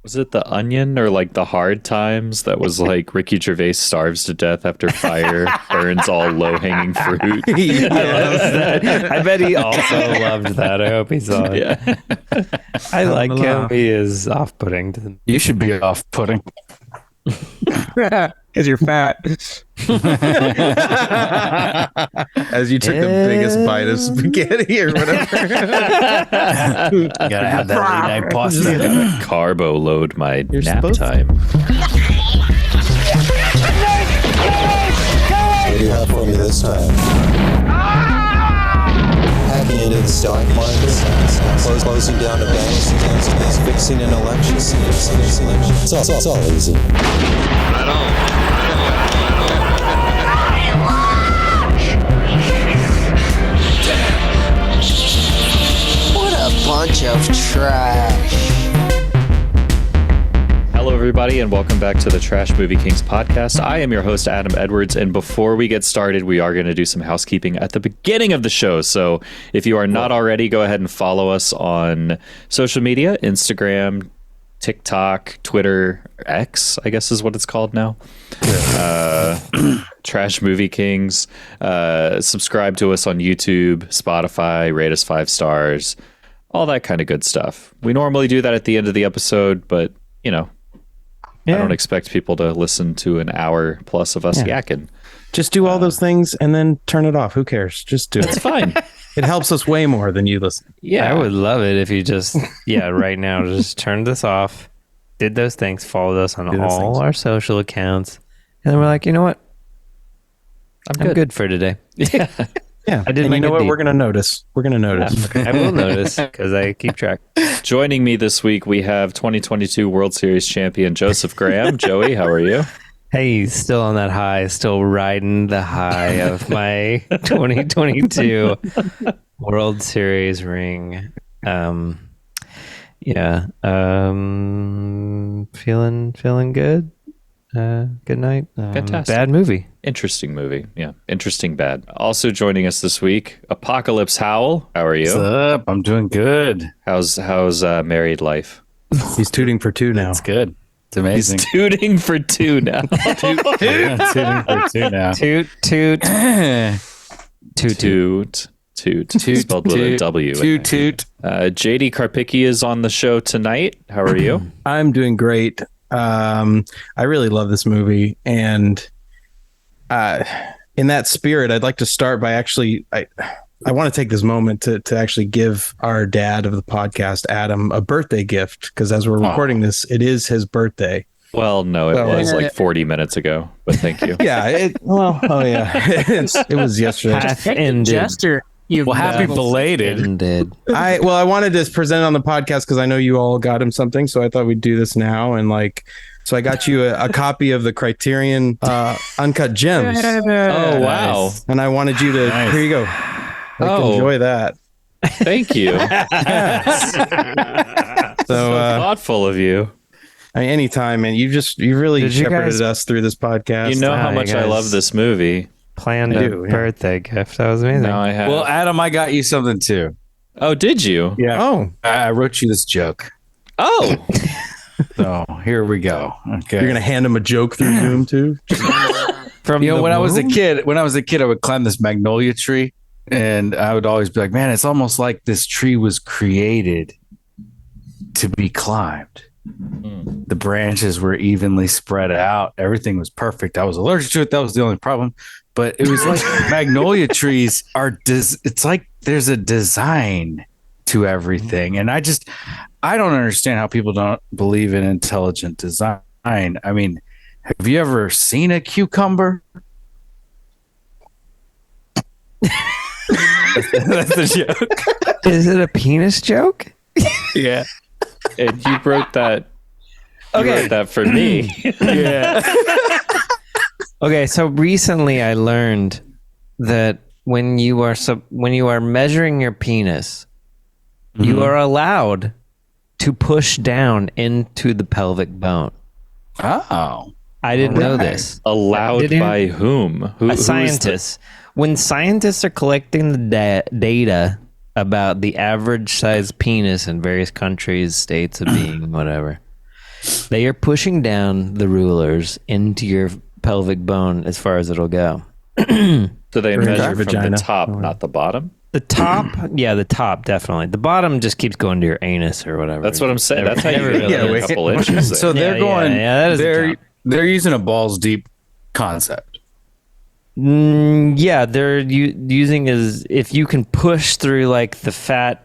Was it The Onion or like The Hard Times that was like Ricky Gervais starves to death after fire burns all low-hanging fruit? Yeah. I love that. I bet he also loved that. I hope he saw it. Yeah. I like him. He is off-putting to them. You should be off-putting. Because you're fat. As you took the biggest bite of spaghetti or whatever. Gotta have that late night pasta. Carbo load my You're nap supposed to. time. What do you have for me this time? Hacking into the stock market, closing down a bank, fixing an election. It's all easy. What a bunch of trash. Hello, everybody, and welcome back to the Trash Movie Kings podcast. I am your host, Adam Edwards, and before we get started, we are going to do some housekeeping at the beginning of the show. So if you are not already, go ahead and follow us on social media, Instagram, TikTok, Twitter, X, I guess is what it's called now. Trash Movie Kings. Subscribe to us on YouTube, Spotify, rate us 5 stars, all that kind of good stuff. We normally do that at the end of the episode, but, you know, I don't expect people to listen to an hour plus of us yakking. Just do all those things and then turn it off. Who cares? Just do It's it. fine. It helps us way more than you listen. Yeah. I would love it if you just, right now, just turned this off, did those things, followed us on all our social accounts, and then we're like, you know what? I'm good for today. Yeah. Yeah. I did And my you know good what? deed. We're going to notice. We're going to notice. I will notice because I keep track. Joining me this week, we have 2022 World Series champion Joseph Graham. Joey, how are you? Hey, still on that high, still riding the high of my 2022 World Series ring. Feeling good. Good night. Fantastic. Bad movie. Interesting movie. Yeah. Interesting bad. Also joining us this week, Apocalypse Howell. How are What's you? up? I'm doing good. How's married life? He's tooting for 2 now. It's good. It's amazing. He's tooting for 2 now. Yeah, tuning for 2 now. Toot, toot, toot, toot. Toot. Spelled with a W. I think. Toot. JD Karpicki is on the show tonight. How are you? I'm doing great. I really love this movie, and in that spirit, I'd like to start by actually I want to take this moment to actually give our dad of the podcast, Adam, a birthday gift, because as we're recording this, it is his birthday. Well, no, it was like 40 minutes ago, but thank you. Yeah, it was yesterday. Half ended. Jester. Well, happy belated. Ended. I wanted to present it on the podcast because I know you all got him something, so I thought we'd do this now. And so I got you a copy of the Criterion Uncut Gems. Oh, wow. And I wanted you to, Nice. here you go. Enjoy that. Thank you. So, Thoughtful of you. anytime, and you really Did you shepherded guys- us through this podcast. You know how you much I guys- love this movie. Planned I a do, yeah. birthday gift. That was amazing. Now I have. Well, Adam, I got you something too. Oh, did you? Yeah. Oh, I wrote you this joke. Oh, So here we go. Okay. you're gonna hand him a joke through Zoom too? From You know, the when I was a womb? kid, I would climb this magnolia tree, and I would always be like, "Man, it's almost like this tree was created to be climbed." The branches were evenly spread out. Everything was perfect. I was allergic to it. That was the only problem. But it was like magnolia trees are. It's like there's a design to everything, and I don't understand how people don't believe in intelligent design. I mean, have you ever seen a cucumber? That's the joke. Is it a penis joke? Yeah. and you wrote that. You Okay. wrote that for me. Yeah. Okay, so recently I learned that when you are measuring your penis, you are allowed to push down into the pelvic bone. Oh. I didn't know this. Allowed Did you? by whom? Who? A scientist. When scientists are collecting the data about the average size penis in various countries, states of being, whatever, They are pushing down the rulers into your pelvic bone as far as it'll go. So they measure from vagina. the top, not the bottom. The top, yeah, the top definitely. The bottom just keeps going to your anus or whatever. That's what I'm saying. That's how you Never get really- a couple inches. There. So they're Yeah, going. yeah, that is the top. they're using a balls deep concept. Yeah, they're using is if you can push through like the fat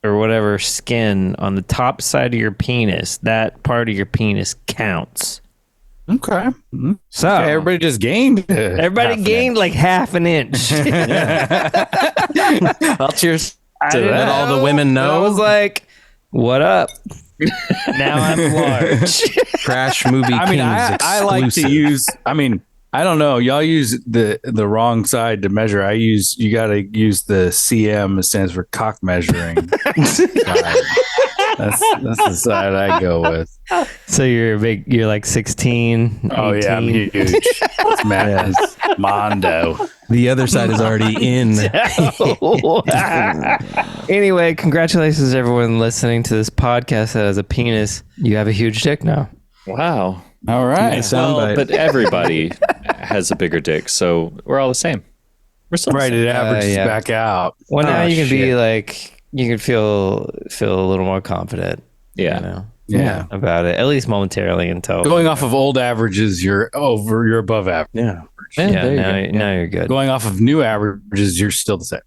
or whatever skin on the top side of your penis, that part of your penis counts. Okay. So Okay, everybody just gained. everybody gained like half an inch. Well, cheers I to didn't that. Let all the women I know. was like, "What up?" Now I'm large. Trash movie I mean, Kings I like to exclusive. use. I mean, I don't know. Y'all use the wrong side to measure. You got to use the CM. It stands for cock measuring. side. That's the side I go with. So you're like 16. Oh yeah, I'm 18. huge. It's madness. Mondo. The other side is already in. Anyway, congratulations everyone listening to this podcast that has a penis. You have a huge dick now. Wow. All right. Nice Well, soundbite. but everybody has a bigger dick, so we're all the same. We're still the Right, same. it averages yeah. back out. Well, now Oh, you can be shit. like, you can feel a little more confident. Yeah. You know, Yeah. about it, at least momentarily until. Going off of old averages, you're above average. Yeah. Yeah, now you're good. Going off of new averages, you're still the same.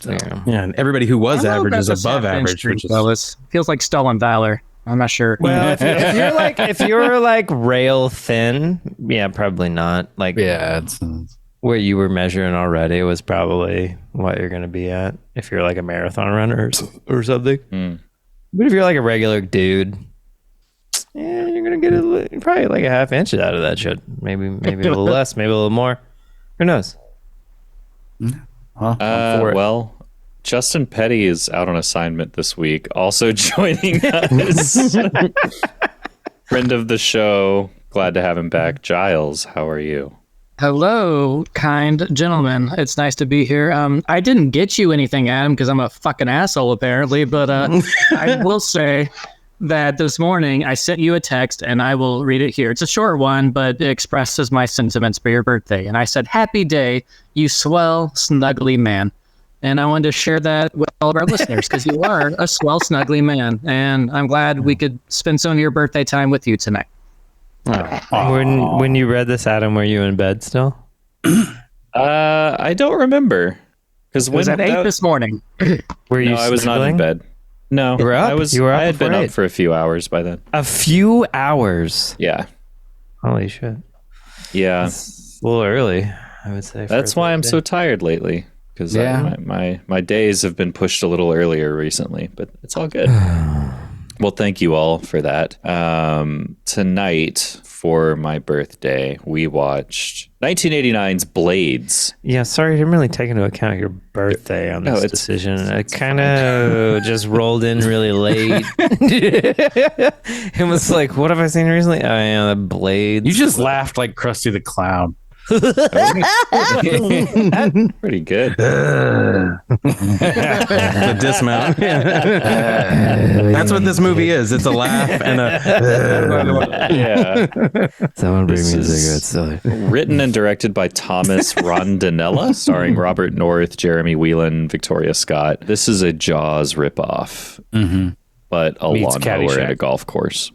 Yeah. Yeah. And everybody who was I don't know average is about this above half-inch average, drink, which is fellas. Feels like stolen valor. I'm not sure. Well, if you're like rail thin, yeah, probably not. Like Yeah, it's where you were measuring already was probably what you're going to be at if you're like a marathon runner or something. Mm. But if you're like a regular dude, yeah, you're going to get probably like a half inch out of that shit. Maybe a little less, maybe a little more. Who knows? I'm for it. Well, Justin Petty is out on assignment this week. Also joining us, friend of the show. Glad to have him back. Giles, how are you? Hello, kind gentlemen. It's nice to be here. I didn't get you anything, Adam, because I'm a fucking asshole apparently. But I will say that this morning I sent you a text, and I will read it here. It's a short one, but it expresses my sentiments for your birthday. And I said, "Happy day, you swell, snuggly man." And I wanted to share that with all of our listeners because you are a swell, snuggly man. And I'm glad we could spend some of your birthday time with you tonight. When you read this, Adam, were you in bed still? I don't remember because It was at 8 this morning. Were you? No, I was not in snuggling? bed. No, You were up? I was. You were up I had been before up 8. for a few hours by then. A few hours. Yeah, Holy shit! yeah. It's a little early, I would say. That's why I'm so tired lately. Because Yeah. my days have been pushed a little earlier recently, but it's all good. Well, thank you all for that. Tonight, for my birthday, we watched 1989's Blades. Yeah, sorry, I didn't really take into account your birthday on this decision. It kind of just rolled in really late. It was like, what have I seen recently? Oh, yeah, the Blades. You just laughed like Krusty the Clown. Pretty good. the dismount. That's what this movie is. It's a laugh and a. Yeah. Someone bring This me a is- cigarette, silly. Written and directed by Thomas Rondinella, starring Robert North, Jeremy Whelan, Victoria Scott. This is a Jaws ripoff, but a Meets lawnmower Caddyshack. at a golf course.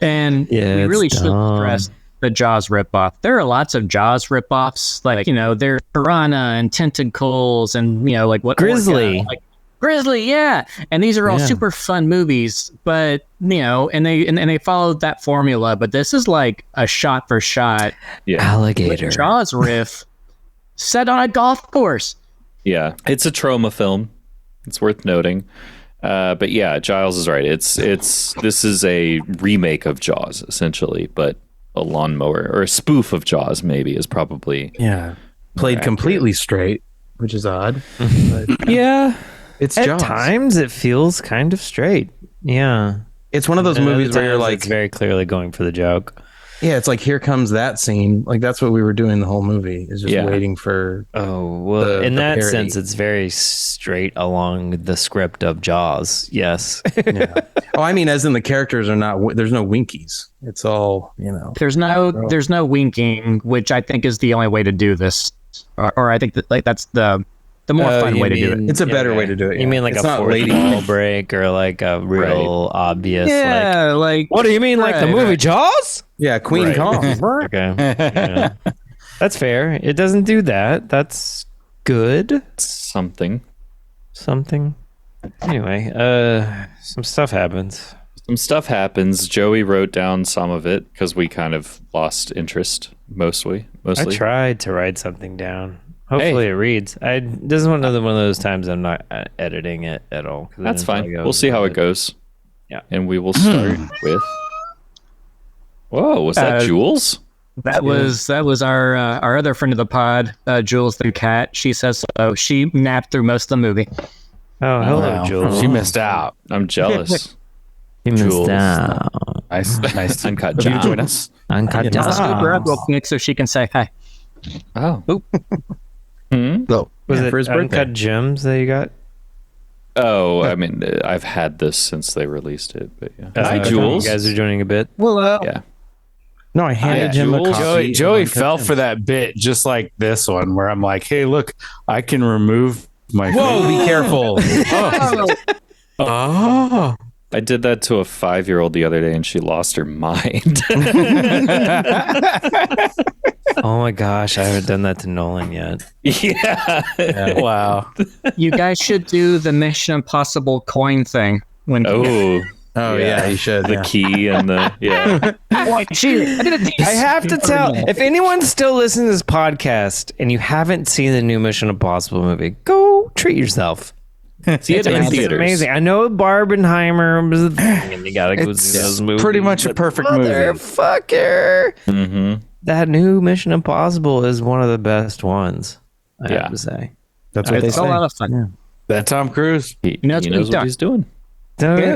And Yeah, we it's really should dumb. stress the Jaws ripoff. There are lots of Jaws ripoffs, like, there's Piranha and Tentacles and, like what? Grizzly. Orca, like Grizzly, yeah. And these are all super fun movies, but, and they followed that formula. But this is like a shot for shot Yeah. Alligator. Jaws riff set on a golf course. Yeah, it's a Troma film. It's worth noting. But yeah, Giles is right. This is a remake of Jaws essentially, but a lawnmower or a spoof of Jaws maybe is probably Yeah. Played completely straight, which is odd. yeah. It's At Jaws. times, it feels kind of straight. Yeah. It's one of those And movies other where you're times like, it's very clearly going for the joke. Yeah, it's like here comes that scene. Like that's what we were doing the whole movie, is just waiting for. Oh, well, in that sense, it's very straight along the script of Jaws. Yes. Yeah. Oh, I mean, as in the characters are not. There's no winkies. It's all There's no winking, which I think is the only way to do this, or I think that that's the more fun way to do it. It's a better way to do it. You mean like it's a not fourth wall break or like a real obvious? Yeah, like what do you mean, like the movie Jaws? Yeah, Queen Kong. Okay, yeah. That's fair. It doesn't do that. That's good. Something. Anyway, some stuff happens. Joey wrote down some of it because we kind of lost interest mostly. I tried to write something down. Hopefully it reads. This is one of those times I'm not editing it at all. That's fine. We'll see how it goes. Yeah. And we will start with... Whoa, was that Jules? That was our other friend of the pod, Jules the cat. She says so. She napped through most of the movie. Oh, hello, Jules. She missed out. I'm jealous. You missed Jules. out. Nice. Uncut Did you Gems. join us? Uncut I'll Gems. scoop her up real quick so she can say hi. Oh. No. Was it for his birthday. Uncut Gems that you got? Oh, I mean, I've had this since they released it. But yeah. Hi, Okay. Jules. You guys are joining a bit. Well, Yeah. No, I handed him a Jules. copy. Joey of fell Uncut for that bit just like this one where I'm like, hey, look, I can remove my Whoa, be careful. Oh. I did that to a 5-year-old the other day, and she lost her mind. Oh my gosh, I haven't done that to Nolan yet. Yeah. Wow. you guys should do the Mission Impossible coin thing. When Oh, Yeah, you should. the key and the I did it. I have to tell, if anyone's still listening to this podcast and you haven't seen the new Mission Impossible movie, go treat yourself. See it in It's theaters. amazing. I know Barbenheimer was a thing, and you gotta go see those movies. pretty much a perfect movie. Motherfucker. Mm-hmm. That new Mission Impossible is one of the best ones, I have to say. That's what they It's a say. lot of fun. Yeah. That Tom Cruise. He knows knows what he's what done. he's doing.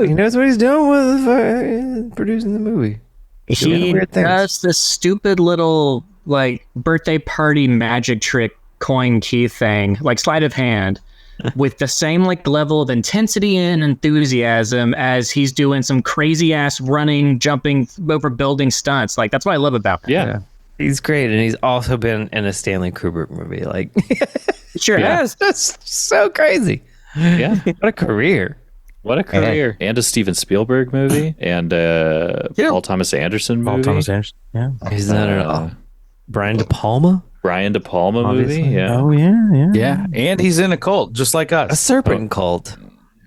He knows what he's doing with producing the movie. He weird things. does this stupid little like birthday party magic trick coin key thing, like sleight of hand, with the same like level of intensity and enthusiasm as he's doing some crazy ass running, jumping over building stunts. Like that's what I love about him. Yeah. He's great, and he's also been in a Stanley Kubrick movie. Like, Sure Yeah. has. that's so crazy. Yeah. What a career. What a career. And a Steven Spielberg movie and a Paul Thomas Anderson movie. Paul Thomas Anderson. Yeah. He's not at all. Brian De Palma, Brian De Palma Obviously. movie. Yeah. Oh yeah. Yeah. And he's in a cult, just like a us. serpent cult.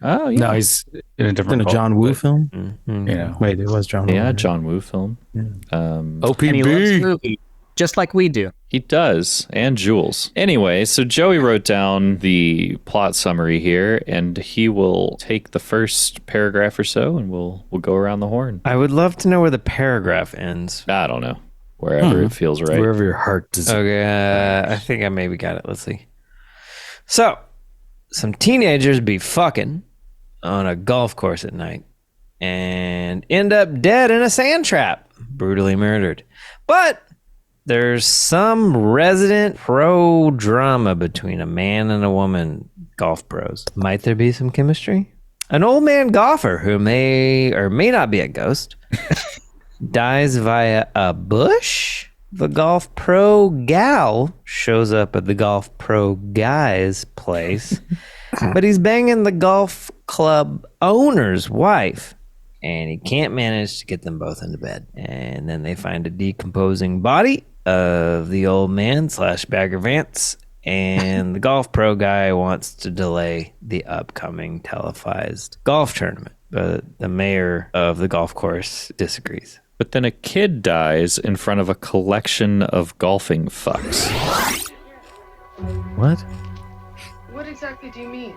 Oh, yeah. No, he's in a In different a cult. John Woo film. Mhm. Yeah. Wait, it was John Woo. Yeah, right? John Woo film. And he loves OPB. movie, just like we do. He does, and Jules. Anyway, so Joey wrote down the plot summary here, and he will take the first paragraph or so, and we'll go around the horn. I would love to know where the paragraph ends. I don't know, wherever it feels right. Wherever your heart desires. Okay, I think I maybe got it. Let's see. So, some teenagers be fucking on a golf course at night and end up dead in a sand trap, brutally murdered. But there's some resident pro drama between a man and a woman golf pros. Might there be some chemistry? An old man golfer who may or may not be a ghost dies via a bush. The golf pro gal shows up at the golf pro guy's place, but he's banging the golf club owner's wife, and he can't manage to get them both into bed. And then they find a decomposing body of the old man / Bagger Vance, and the golf pro guy wants to delay the upcoming televised golf tournament, but the mayor of the golf course disagrees. But then a kid dies in front of a collection of golfing fucks. What? What exactly do you mean?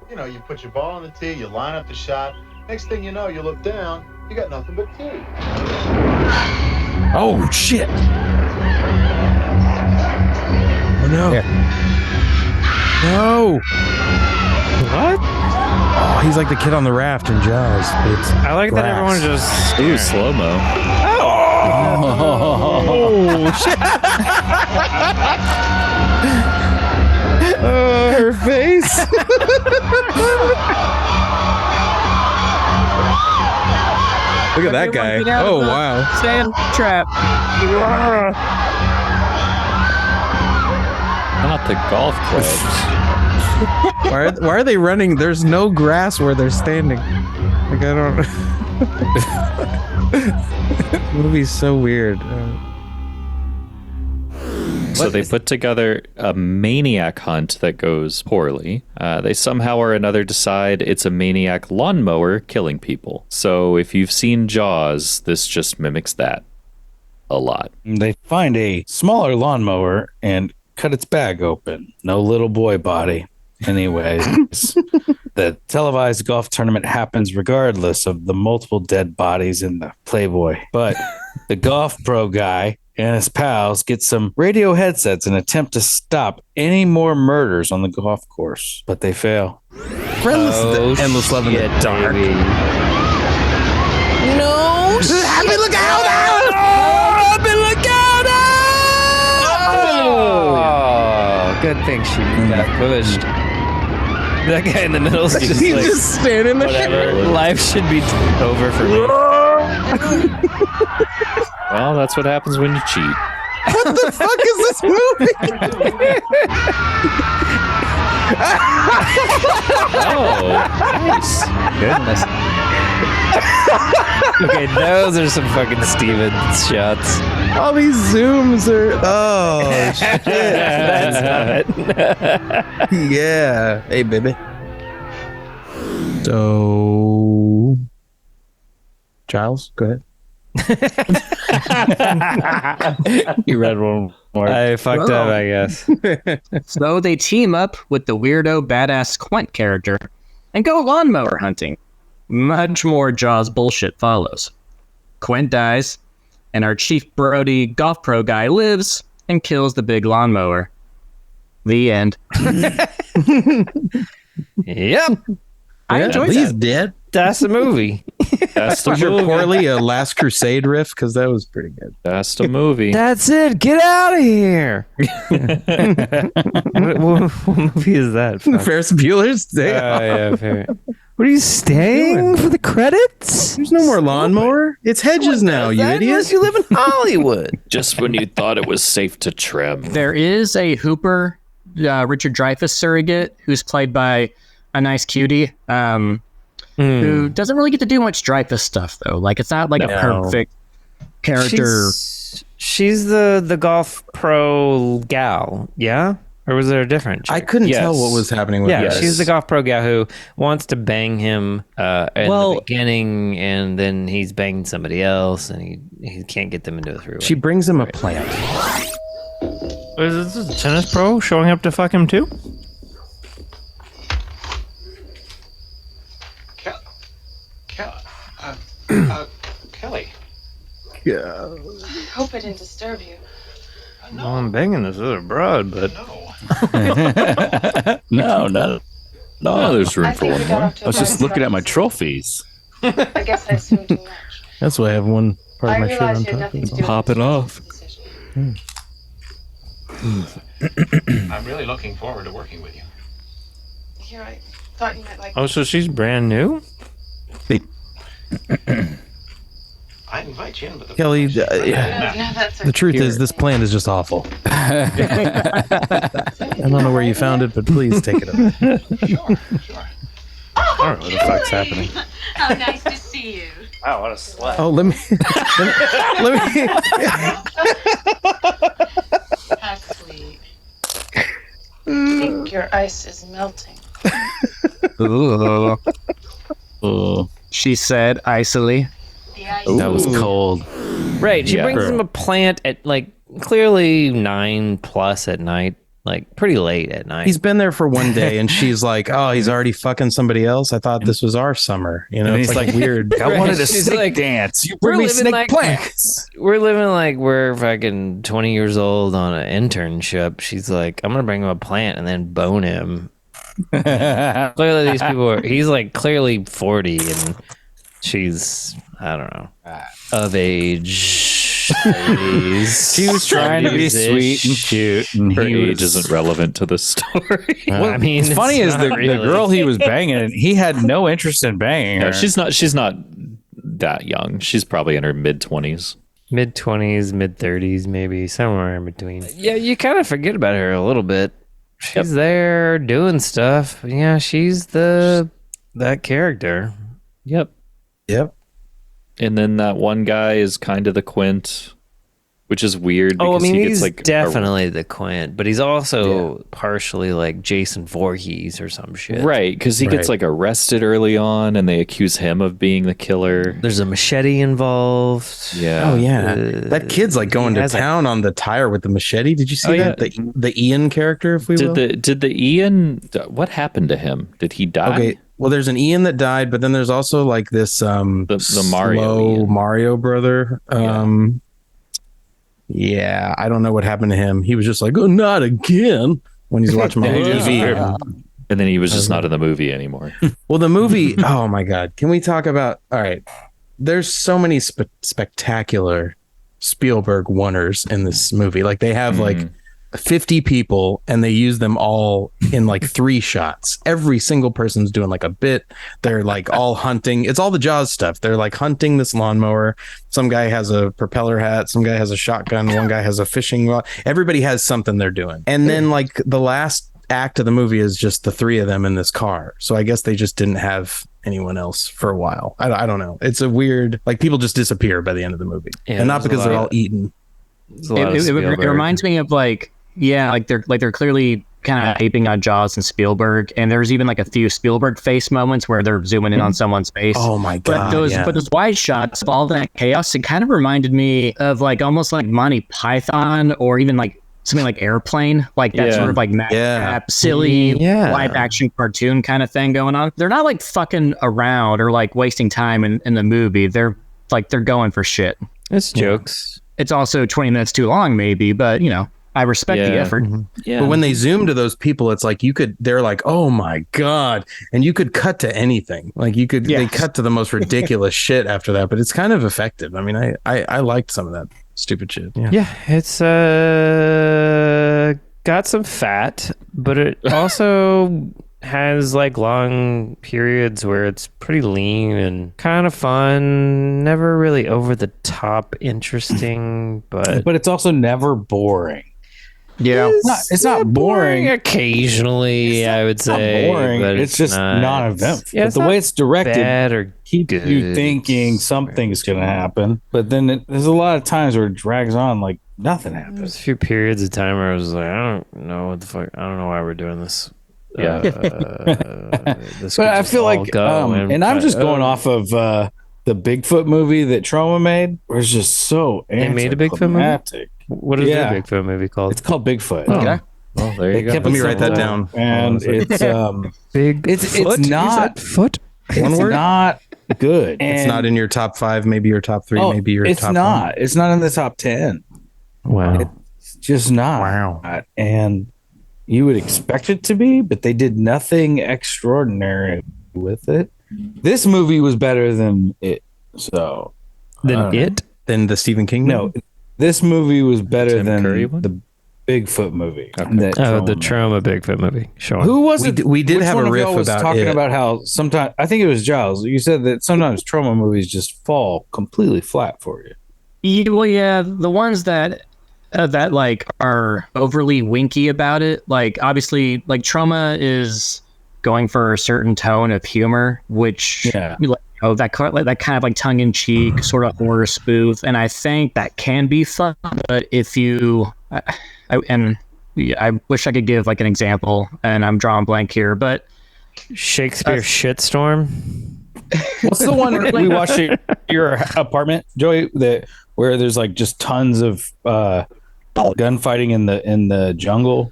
You know, you put your ball on the tee, you line up the shot. Next thing you know, you look down, you got nothing but tee. Oh, shit. Oh no. No. What? Oh, he's like the kid on the raft in Jaws. But it's I like that grass. everyone just... Ooh, slow-mo. Oh shit! Oh, her face. Look at that guy. Oh wow! Sand trap. Not the golf clubs. Why are they running? There's no grass where they're standing. Like I don't. The movie's so weird. So they put together a maniac hunt that goes poorly. They somehow or another decide it's a maniac lawnmower killing people. So if you've seen Jaws, this just mimics that a lot. They find a smaller lawnmower and cut its bag open. No little boy body. Anyways, the televised golf tournament happens regardless of the multiple dead bodies in the Playboy. But the golf pro guy and his pals get some radio headsets and attempt to stop any more murders on the golf course, but they fail. Endless love in the dark. No! Happy look out! Oh, good thing she got pushed. That guy in the middle is just He's like, just standing there. whatever. Life should be over for me. Well, that's what happens when you cheat. What the fuck is this movie? Oh, nice. Goodness. Okay, those are some fucking Stevens shots. All these zooms are. Oh shit! That's not it. Yeah. Hey, baby. So, Giles, go ahead. You read one more. I fucked up, I guess. So they team up with the weirdo badass Quint character and go lawnmower hunting. Much more Jaws bullshit follows. Quint dies, and our Chief Brody golf pro guy lives and kills the big lawnmower. The end. Yep. I enjoyed He's that. dead. That's the movie. That's the Was your movie. poorly a Last Crusade riff? Because that was pretty good. That's the movie. That's it. Get out of here. what movie is that? Fuck. Ferris Bueller's Day Off. Yeah, fair. What are you staying for the credits? There's no more lawnmower. It's hedges now, you idiot. Unless you live in Hollywood. Just when you thought it was safe to trim. There is a Hooper, Richard Dreyfuss surrogate who's played by a nice cutie who doesn't really get to do much Dreyfuss stuff, though. Like, it's not like a perfect character. She's the golf pro gal, yeah? Or was there a different chick? I couldn't Yes. tell what was happening with Yeah, her. she's the golf pro gal who wants to bang him in the beginning, and then he's banging somebody else, and he can't get them into the throughway. She brings him a plant. Is this a tennis pro showing up to fuck him too? Kelly. Yeah. I hope I didn't disturb you. Well, I'm banging this other broad, but No, there's room I for think one we got more. off to I was a just bad looking at my start. trophies. I guess I assumed too much. That's why I have one part I of my shirt realized on you had top. nothing to do Pop with it off. decision. I'm really looking forward to working with you. Here, I thought you might like. oh, so she's brand new? I invite you in, but the Kelly, No, that's the truth is, this plant is just awful. I don't know where you found it, but please take it up. Sure. I don't know what the fuck's happening. How nice to see you. Wow, what a slut. Oh, let me. How sweet. I think your ice is melting. She said icily. The ice. That was cold. Right, she Yeah. brings him a plant at like clearly 9+ at night, like pretty late at night. He's been there for one day, and she's like, "Oh, he's already fucking somebody else. I thought this was our summer." You know, And it's he's like like, weird. I wanted a She's snake like, dance. You we're bring me living snake like- plants. We're living like we're fucking 20 years old on an internship. She's like, I'm gonna bring him a plant and then bone him. Clearly, these people are. He's like clearly 40, and she's I don't know of age. She was trying to be sweet and cute, and Her he age isn't relevant to the story. Well, I mean, it's funny is the girl he was banging, he had no interest in banging her. No, she's not that young. She's probably in her mid-20s. Mid-20s, mid-30s, maybe somewhere in between. Yeah, you kind of forget about her a little bit. She's there doing stuff. Yeah, she's that character. Yep. And then that one guy is kind of the Quint, which is weird because he gets he's like definitely the Quint, but he's also partially like Jason Voorhees or some shit. right, because he gets like arrested early on, and they accuse him of being the killer. There's a machete involved. Yeah. Oh yeah, that kid's like going to town on the tire with the machete. Did you see that? The Ian character, if we will. Did the Ian? What happened to him? Did he die? Okay. Well, there's an Ian that died, but then there's also like this the Mario Mario brother. Yeah, I don't know what happened to him. He was just like, "Oh, not again," when he's watching my TV. And then he was just not in the movie anymore. Well, the movie. Oh my God! Can we talk about? All right, there's so many spectacular Spielberg oneers in this movie. Like they have like 50 people and they use them all in like 3 shots. Every single person's doing like a bit. They're like all hunting. It's all the Jaws stuff. They're like hunting this lawnmower. Some guy has a propeller hat. Some guy has a shotgun. One guy has a fishing rod. Everybody has something they're doing. And then like the last act of the movie is just the 3 of them in this car. So I guess they just didn't have anyone else for a while. I don't know. It's a weird, like people just disappear by the end of the movie. Yeah, and not because they're all eaten. It reminds me of like they're clearly kind of aping on Jaws and Spielberg, and there's even like a few Spielberg face moments where they're zooming in on someone's face. Oh my God! But those wide shots of all that chaos, it kind of reminded me of like almost like Monty Python, or even like something like Airplane, like that sort of like silly live action cartoon kind of thing going on. They're not like fucking around or like wasting time in the movie. They're going for shit. It's jokes. It's also 20 minutes too long, maybe, but you know. I respect the effort. Yeah. But when they zoom to those people, it's like they're like, oh my God. And you could cut to anything. Like they cut to the most ridiculous shit after that, but it's kind of effective. I mean, I liked some of that stupid shit. Yeah, it's got some fat, but it also has like long periods where it's pretty lean and kind of fun, never really over the top interesting, but it's also never boring. Yeah, it's not boring. Occasionally, I would say. Not boring. But it's just not eventful. Yeah, but the way it's directed or keeps you thinking something's going to happen. But then there's a lot of times where it drags on like nothing happens. There's a few periods of time where I was like, I don't know what the fuck. I don't know why we're doing this. Yeah. But I feel like, and I'm just going off of the Bigfoot movie that Troma made, where it's just so they made a Bigfoot movie. What is their Bigfoot movie called? It's called Bigfoot. Oh. Okay. Well, there you go. Let me write that down. And it's big. It's not foot. It's not good. It's not in your top 5, maybe your top 3, maybe your top 1. It's not in the top 10. Wow. It's just not. Wow. And you would expect it to be, but they did nothing extraordinary with it. This movie was better than it. So than the Stephen King movie? No, this movie was better Tim than Curry one? the Bigfoot movie. Okay. The Troma Bigfoot movie. Sure. Who was it? We did have a riff was about talking it. about how sometimes I think it was Giles. You said that sometimes Troma movies just fall completely flat for you. Well, yeah, the ones that like are overly winky about it, like obviously, like Troma is going for a certain tone of humor, which that kind of like tongue in cheek sort of horror spoof, and I think that can be fun. But if you, I wish I could give like an example, and I'm drawing blank here, but Shakespeare Shitstorm. What's the one we watched at your apartment, Joey? Where there's like just tons of gunfighting in the jungle.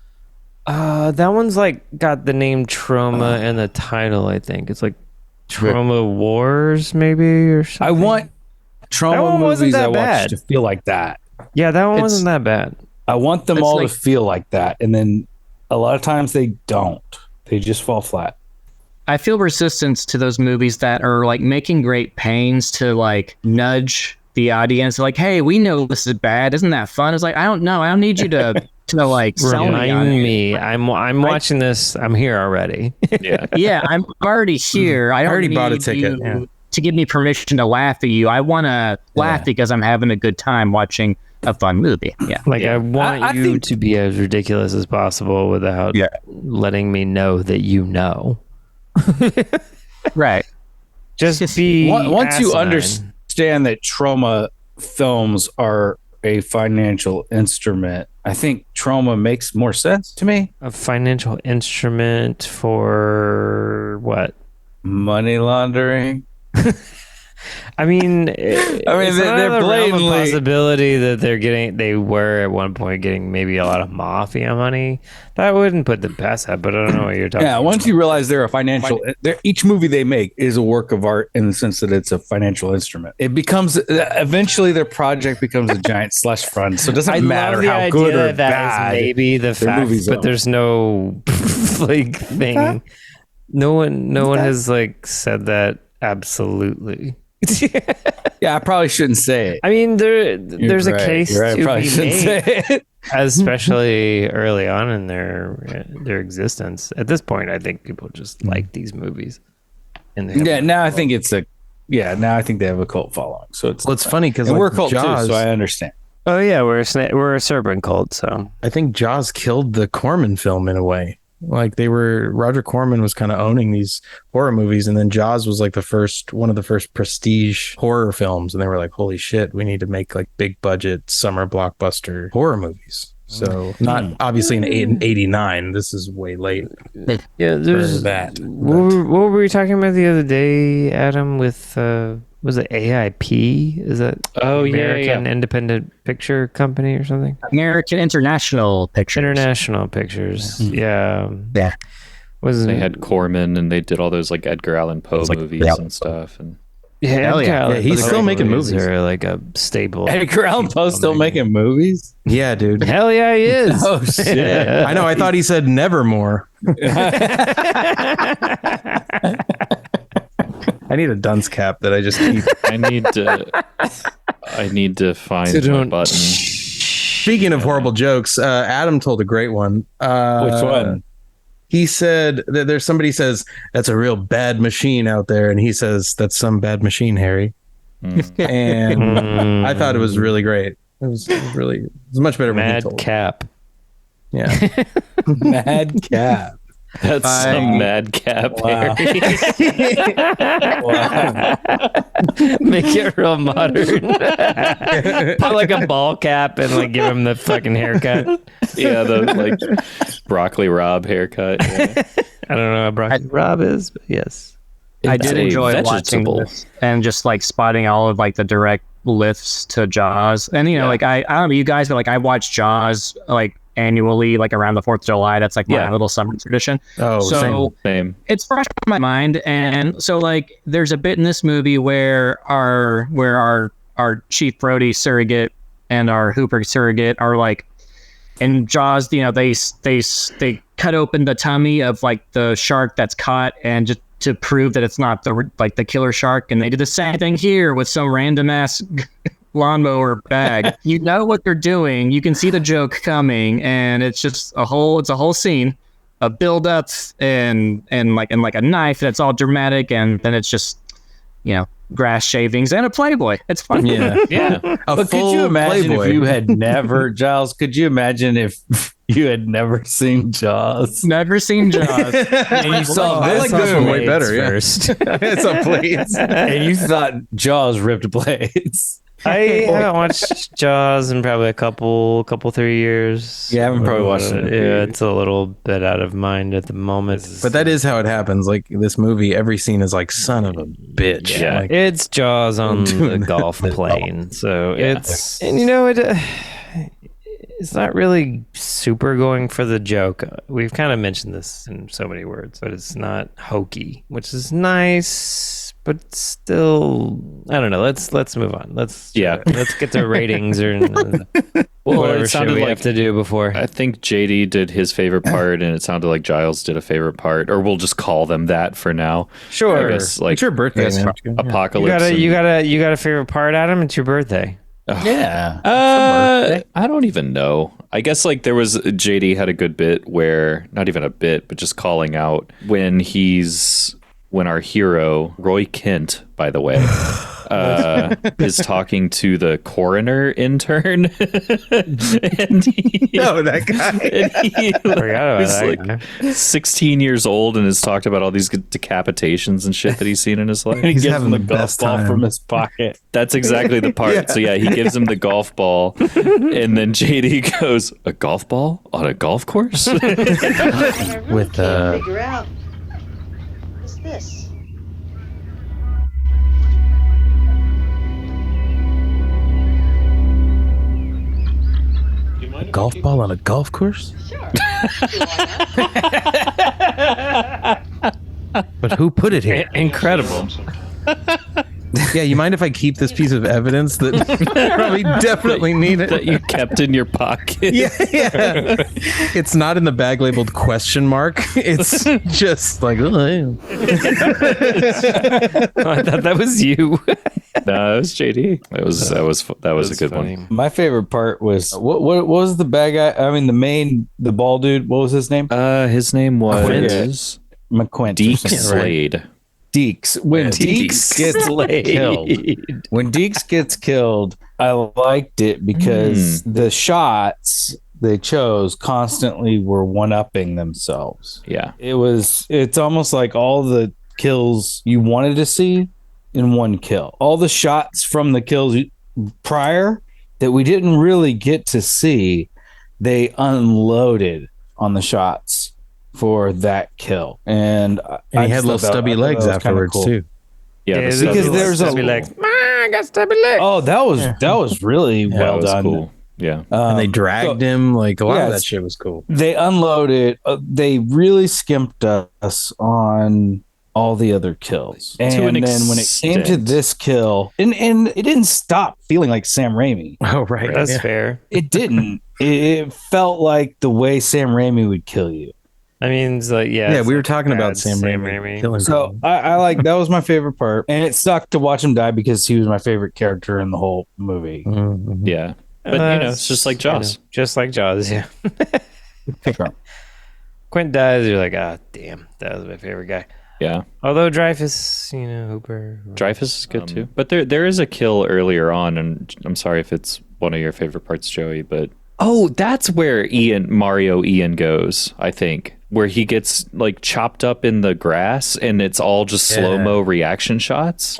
That one's like got the name Troma in the title. I think it's like Troma Wars, maybe, or something. I want Troma movies I watch to feel like that. Yeah, that one wasn't that bad. I want them all to feel like that, and then a lot of times they don't. They just fall flat. I feel resistance to those movies that are like making great pains to like nudge the audience, like, hey, we know this is bad. Isn't that fun? It's like, I don't know. I don't need you to like sell me on Remind it. me. I'm watching this. I'm here already. Yeah. Yeah, I'm already here. I don't already need bought a ticket, you yeah. to give me permission to laugh at you. I want to laugh because I'm having a good time watching a fun movie. Yeah. Like I want I you think- to be as ridiculous as possible without letting me know that you know. Right. Just be Once you asinine. understand that Troma films are a financial instrument, I think Troma makes more sense to me. A financial instrument for what? Money laundering. I mean, they're blatantly blatantly- possibility that they were at one point getting maybe a lot of mafia money. That wouldn't put them past that, but I don't know what you're talking Yeah, about. once you realize they're a financial, each movie they make is a work of art in the sense that it's a financial instrument. It becomes eventually their project becomes a giant slush fund. So it doesn't I matter love the how idea good or that is bad. maybe the their fact, movies but are. there's no like thing. No one has like said that absolutely. Yeah, I probably shouldn't say it. I mean, there's You're a right. case You're right. I to probably be shouldn't made, say it. especially early on in their existence. At this point, I think people just like these movies. And they have Yeah, now I think now I think they have a cult following. So it's Well, it's funny because and like, we're a cult Jaws, too, so I understand. Oh yeah, we're a serpent cult, so I think Jaws killed the Corman film in a way. Like Roger Corman was kind of owning these horror movies, and then Jaws was like one of the first prestige horror films, and they were like, "Holy shit, we need to make like big budget summer blockbuster horror movies." So not obviously in '89. This is way late. yeah. There's for that. What were we talking about the other day, Adam? With was it AIP? Is that American Independent Picture Company or something? American International Pictures. International Pictures. Yeah. Yeah. They had Corman, and they did all those like Edgar Allan Poe like movies Edgar and stuff. And Hell yeah. Yeah, he's still making movies. Are like a staple. Edgar Allan Poe still making movies? Yeah, dude. Hell yeah, he is. Oh shit! I know. I thought he said nevermore. I need a dunce cap that I just keep. I need to find So my don't- button. Speaking of horrible jokes, Adam told a great one. Which one? He said that there's somebody says that's a real bad machine out there, and he says that's some bad machine, Harry. And I thought it was really great. It was much better when he Mad told. Cap. Yeah. Mad Cap. That's some madcap, Harry. Make it real modern. Put like a ball cap and like give him the fucking haircut. Yeah, the like broccoli Rob haircut. Yeah. I don't know what broccoli Rob is, but yes. I It's did a enjoy watching vegetable. this and just like spotting all of like the direct lifts to Jaws. And you know, like I don't know you guys, but like I watch Jaws like annually, like around the 4th of July. That's like my little summer tradition. Oh, so Same. it's fresh on my mind. And so like there's a bit in this movie where our Chief Brody surrogate and our Hooper surrogate are like in Jaws, you know, they cut open the tummy of like the shark that's caught, and just to prove that it's not the killer shark. And they did the same thing here with some random ass lawnmower bag. You know what they're doing. You can see the joke coming, and it's just a whole scene of build-ups and like a knife that's all dramatic, and then it's just, you know, grass shavings and a Playboy. It's fun. Yeah. Yeah. But could you imagine if you had never, Giles? Could you imagine if you had never seen Jaws? Never seen Jaws. And you saw I this like this one way movie better. Yeah. First. It's a blades. and you thought Jaws ripped blades. I haven't watched Jaws in probably a couple 3 years. Yeah, I haven't probably watched it in a few Yeah, years. it's a little bit out of mind at the moment. But that is how it happens. Like this movie, every scene is like, son of a bitch. Yeah. Like, It's Jaws on the Doing golf plane, so Yeah. it's, and you know, it's not really super going for the joke. We've kind of mentioned this in so many words, but it's not hokey, which is nice. but still, I don't know. Let's move on. Let's get to ratings or whatever it sounded shit we like have to do before. I think JD did his favorite part, and it sounded like Giles did a favorite part, or we'll just call them that for now. Sure. I guess like It's your birthday, man. Apocalypse. You got a favorite part, Adam? It's your birthday. Yeah. I don't even know. I guess like there was JD had a good bit where not even a bit, but just calling out when our hero Roy Kent, by the way, is talking to the coroner intern, and that guy. He's like 16 years old and has talked about all these decapitations and shit that he's seen in his life. He's having having the the golf best ball time. from his pocket. That's exactly the part. So yeah, he gives him the golf ball, and then JD goes, "A golf ball on a golf course?" With Figure out. What's this? golf ball on a golf course? But who put it here? Incredible. Yeah, you mind if I keep this piece of evidence that probably definitely need it? that you kept in your pocket. Yeah. It's not in the bag labeled question mark. It's just like, oh, I thought that was you. No, it was JD. That was a good funny. one. My favorite part was what was the bad guy? I mean, the bald dude. What was his name? His name was McQuint. Deke or something. Slade. Deeks. When Deeks gets killed, when Deeks gets killed, I liked it because the shots they chose constantly were one-upping themselves. Yeah. It's almost like all the kills you wanted to see in one kill. All the shots from the kills prior that we didn't really get to see, they unloaded on the shots for that kill, and he had little stubby legs afterwards too. Yeah, because there's a I got stubby legs. Oh, that was really well that was done. cool. Yeah, And they dragged him. Like a lot of yeah, that shit was cool. They unloaded. They really skimped us on all the other kills, and To an then when it came to extent. this kill, and it didn't stop feeling like Sam Raimi. Oh, right. That's fair. It didn't. It felt like the way Sam Raimi would kill you. I mean, it's like, Yeah, it's we were like talking about bad Sam Raimi killing So people. I like that was my favorite part, and it sucked to watch him die because he was my favorite character in the whole movie. Mhm. yeah. But it's just like Jaws. Just like Jaws, yeah. Quint dies, you're like, damn, that was my favorite guy. Yeah, Although Dreyfus, Hooper. Dreyfus is good too. But there is a kill earlier on, and I'm sorry if it's one of your favorite parts, Joey. But that's where Mario Ian goes. I think where he gets like chopped up in the grass, and it's all just slow-mo reaction shots.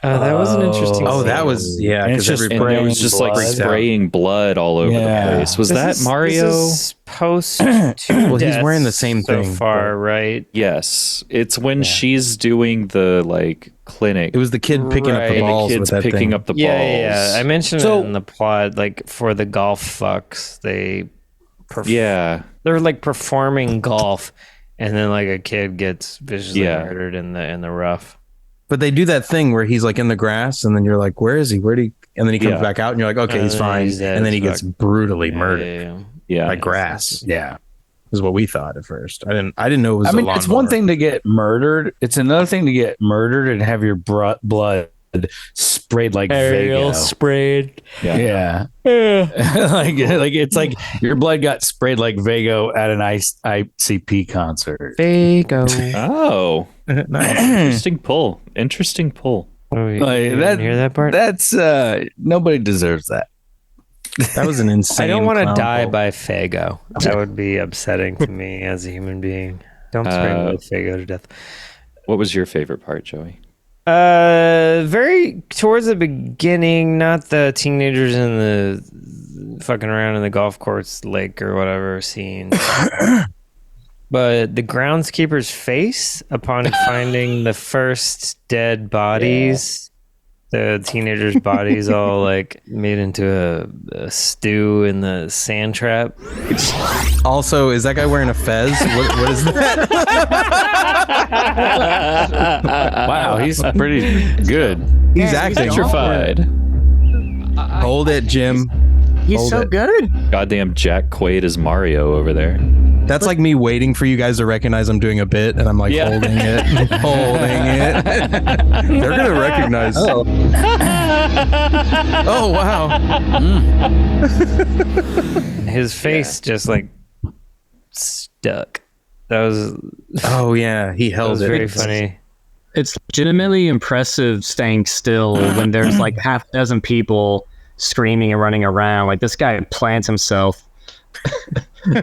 That was an interesting. Oh, that scene. was And it's because just And there was just like spraying blood all over the place. Was that Mario? This is post well, he's wearing the same so thing, far, right? Yes, it's when she's doing the like clinic. It was the kid picking up the and balls the with kids that picking thing. up the balls. Yeah. I mentioned So- it in the plot, like for the golf fucks, they Yeah, they're like performing golf, and then like a kid gets viciously murdered in the rough. But they do that thing where he's like in the grass, and then you're like, "Where is he? Where'd he?" And then he comes back out, and you're like, "Okay, he's fine." he's dead And then as he gets fuck. brutally murdered yeah. by grass. Yeah, is what we thought at first. I didn't know it was. I mean, a it's one lawnmower. thing to get murdered. It's another thing to get murdered and have your blood sprayed like Vago. sprayed. Yeah. like it's like your blood got sprayed like Vago at an ICP concert. Vago. Oh, interesting pull. Interesting pull. Like, You that- didn't hear that part? That's nobody deserves that. That was an insane. I don't want to clown die poll. by Fago. That would be upsetting to me as a human being. Don't spray me with Fago to death. What was your favorite part, Joey? Very towards the beginning, not the teenagers in the fucking around in the golf course lake or whatever scene. But the groundskeeper's face upon finding the first dead bodies The teenager's body's all like made into a stew in the sand trap. Also, is that guy wearing a fez? What is that? Wow, he's pretty good. He's acting. Petrified. Hold it, Jim. He's Hold so it. good. Goddamn Jack Quaid is Mario over there. That's like me waiting for you guys to recognize I'm doing a bit, and I'm like holding it. They're gonna recognize. Oh wow. His face just like stuck. That was Oh yeah, he that held was it. very funny. It's legitimately impressive staying still when there's like half a dozen people screaming and running around. Like this guy plants himself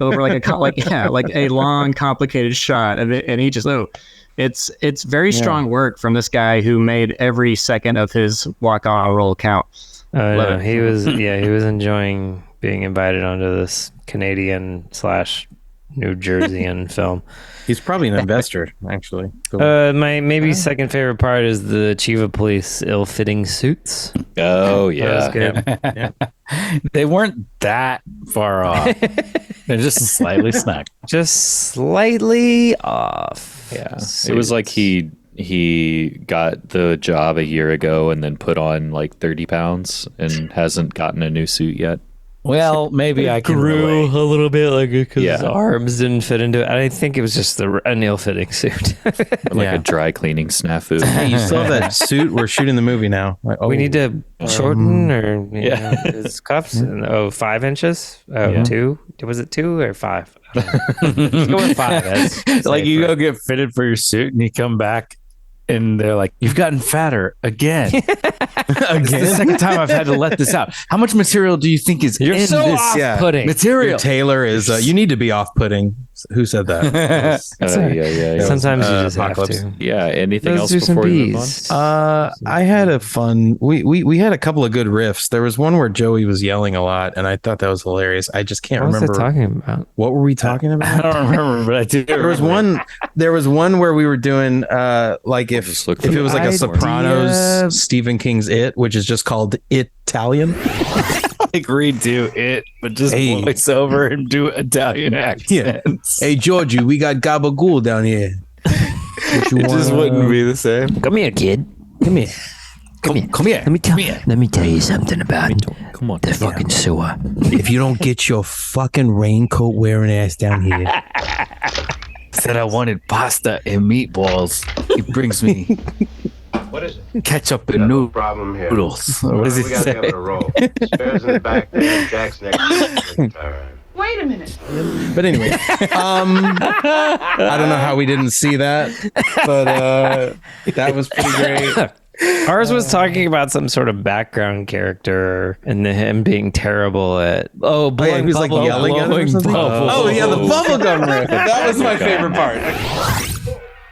over like a long, complicated shot, and he just it's very strong work from this guy who made every second of his walk on roll count. No, he was enjoying being invited onto this Canadian / New Jerseyan film. He's probably an investor, actually. Cool. My maybe second favorite part is the chief of police ill-fitting suits. Oh That was yeah. good. They weren't that far off. They're just slightly snack. Just slightly off. Yeah. It was like he got the job a year ago and then put on like 30 pounds and hasn't gotten a new suit yet. Well, maybe I can grew relate. a little bit like because Yeah. his arms didn't fit into it. I think it was just an ill-fitting suit. Or like a dry cleaning snafu. Hey, you still have that suit? We're shooting the movie now. Like, We need to shorten or his cuffs. 5 inches. Yeah. 2. Was it 2 or 5? I don't know. Let's go with 5. That's Like you safer. go get fitted for your suit and you come back and they're like, "You've gotten fatter again." It's the second time I've had to let this out. How much material do you think is You're in so this off-putting. material? Your tailor is. You need to be off-putting. Who said that? Yeah. Sometimes you just Apocalypse. have to. Yeah. Anything Let's else do some before we move on? bees. I had a fun. We had a couple of good riffs. There was one where Joey was yelling a lot, and I thought that was hilarious. I just can't What was remember I talking about? what were we talking I about. don't remember, but I do. There was one. There was one where we were doing like if just look if for it was like a idea. Sopranos Stephen King's It, which is just called Italian. like redo it, but just Hey. voice over and do Italian accents. Hey Georgie, we got gabagool down here. What you It just wanna- wouldn't be the same. Come here, kid. Come here. Come here. Come here. Let me tell you something about Come on. the fucking sewer. If you don't get your fucking raincoat wearing ass down here. Said I wanted pasta and meatballs. He brings me What is it? ketchup and No problem here. noodles. What does he We gotta say? give it a roll. Spares in the back there. Jack's next. All right. Wait a minute. But anyway, I don't know how we didn't see that, but that was pretty great. Ours was talking about some sort of background character and him being terrible at He was like yelling at him or something. Oh yeah, the bubblegum riff. That was my favorite part.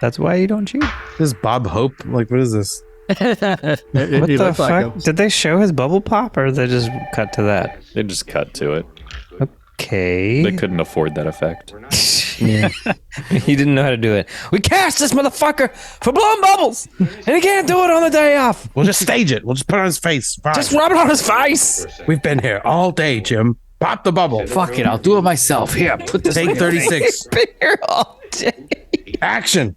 That's why you don't cheat. This is Bob Hope. Like, what is this? What the fuck? Did they show his bubble pop or did they just cut to that? They just cut to it. Okay. They couldn't afford that effect. He didn't know how to do it. We cast this motherfucker for blowing bubbles, and he can't do it on the day off. We'll just stage it. We'll just put it on his face. Fine. Just rub it on his face. We've been here all day, Jim. Pop the bubble. Fuck it, I'll do it myself. Here, put this. Take 36. Been here all day. Action.